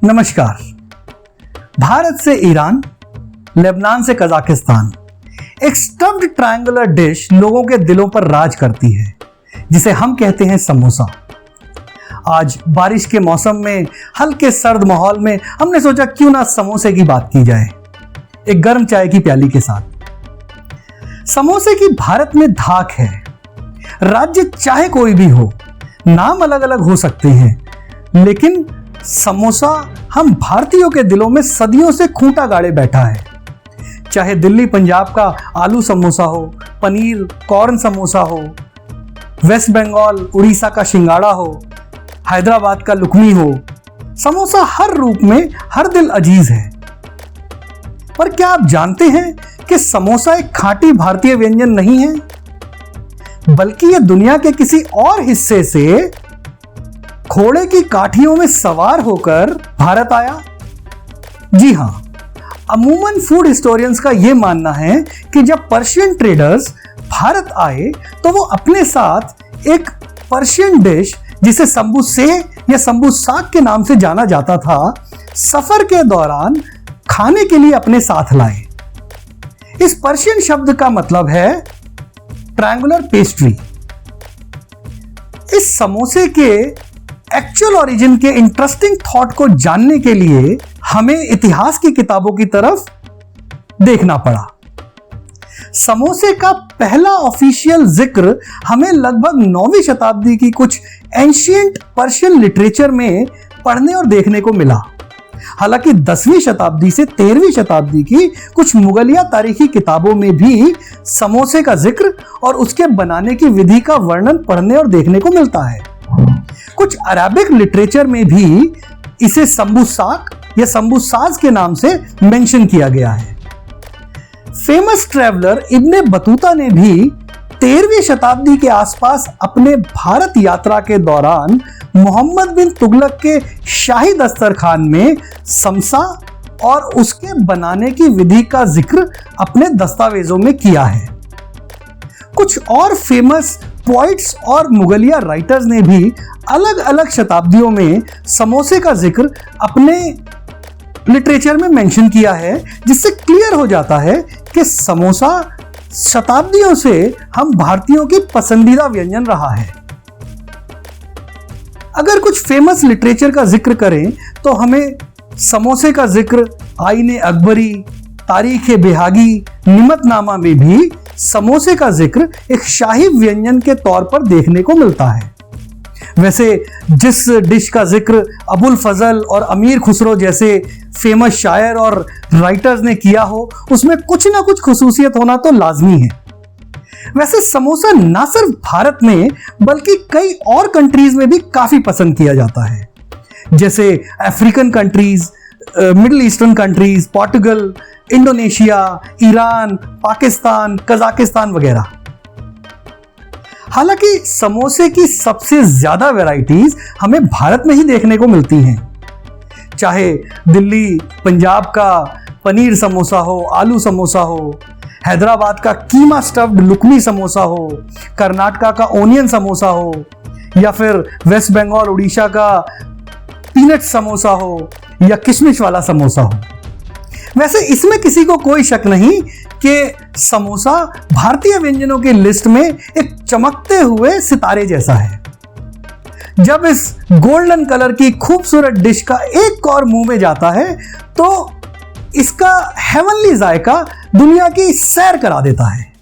नमस्कार। भारत से Iran, Lebanon से कजाकिस्तान, एक स्टफ्ड ट्रायंगुलर डिश लोगों के दिलों पर राज करती है, जिसे हम कहते हैं समोसा। आज बारिश के मौसम में हल्के सर्द माहौल में हमने सोचा क्यों ना समोसे की बात की जाए, एक गर्म चाय की प्याली के साथ। समोसे की भारत में धाक है। राज्य चाहे कोई भी हो, नाम अलग अलग हो सकते हैं, लेकिन समोसा हम भारतीयों के दिलों में सदियों से खूंटा गाड़े बैठा है। चाहे दिल्ली पंजाब का आलू समोसा हो, पनीर कॉर्न समोसा हो, वेस्ट बंगाल उड़ीसा का शिंगाड़ा हो, हैदराबाद का लुकमी हो, समोसा हर रूप में हर दिल अजीज है। पर क्या आप जानते हैं कि समोसा एक खाँटी भारतीय व्यंजन नहीं है, बल्कि यह दुनिया के किसी और हिस्से से घोड़े की काठियों में सवार होकर भारत आया? जी हां, अमूमन फूड हिस्टोरियंस का यह मानना है कि जब पर्शियन ट्रेडर्स भारत आए तो वो अपने साथ एक पर्शियन डिश जिसे संबुसे या संबुसाक के नाम से जाना जाता था, सफर के दौरान खाने के लिए अपने साथ लाए। इस पर्शियन शब्द का मतलब है ट्रायंगुलर पेस्ट्री। इस समोसे के एक्चुअल ओरिजिन के इंटरेस्टिंग थॉट को जानने के लिए हमें इतिहास की किताबों की तरफ देखना पड़ा। समोसे का पहला ऑफिशियल जिक्र हमें लगभग 9वीं शताब्दी की कुछ एंशिएंट पर्शियन लिटरेचर में पढ़ने और देखने को मिला। हालांकि 10वीं शताब्दी से 13वीं शताब्दी की कुछ मुगलिया तारीखी किताबों में भी समोसे का जिक्र और उसके बनाने की विधि का वर्णन पढ़ने और देखने को मिलता है। कुछ अरबिक लिटरेचर में भी इसे संबुसाक या संबुसाज के नाम से मेंशन किया गया है। फेमस ट्रैवलर इब्ने बतूता ने भी 13वीं शताब्दी के आसपास अपने भारत यात्रा के दौरान मोहम्मद बिन तुगलक के शाही दस्तरखान में समसा और उसके बनाने की विधि का जिक्र अपने दस्तावेजों में किया है। कुछ और फेमस पोइट्स और मुगलिया राइटर्स ने भी अलग अलग शताब्दियों में समोसे का जिक्र अपने लिटरेचर में मेंशन किया है, जिससे क्लियर हो जाता है कि समोसा शताब्दियों से हम भारतीयों की पसंदीदा व्यंजन रहा है। अगर कुछ फेमस लिटरेचर का जिक्र करें तो हमें समोसे का जिक्र आईने अकबरी, तारीख बेहागी, निमतनामा में भी समोसे का जिक्र एक शाही व्यंजन के तौर पर देखने को मिलता है। वैसे जिस डिश का जिक्र अबुल फजल और अमीर खुसरो जैसे फेमस शायर और राइटर्स ने किया हो, उसमें कुछ ना कुछ खुसूसियत होना तो लाजमी है। वैसे समोसा ना सिर्फ भारत में बल्कि कई और कंट्रीज में भी काफी पसंद किया जाता है, जैसे African countries, middle eastern countries, Portugal, Indonesia, Iran, Pakistan, Kazakhstan वगैरह। हालांकि समोसे की सबसे ज्यादा वैरायटीज हमें भारत में ही देखने को मिलती हैं। चाहे दिल्ली पंजाब का पनीर समोसा हो, आलू समोसा हो, हैदराबाद का कीमा स्टफ्ड लुकमी समोसा हो, कर्नाटका का ओनियन समोसा हो, या फिर वेस्ट बंगाल उड़ीसा का पीनट समोसा हो या किशमिश वाला समोसा हो। वैसे इसमें किसी को कोई शक नहीं कि समोसा भारतीय व्यंजनों की लिस्ट में एक चमकते हुए सितारे जैसा है। जब इस गोल्डन कलर की खूबसूरत डिश का एक और मुंह में जाता है तो इसका हेवनली जायका दुनिया की सैर करा देता है।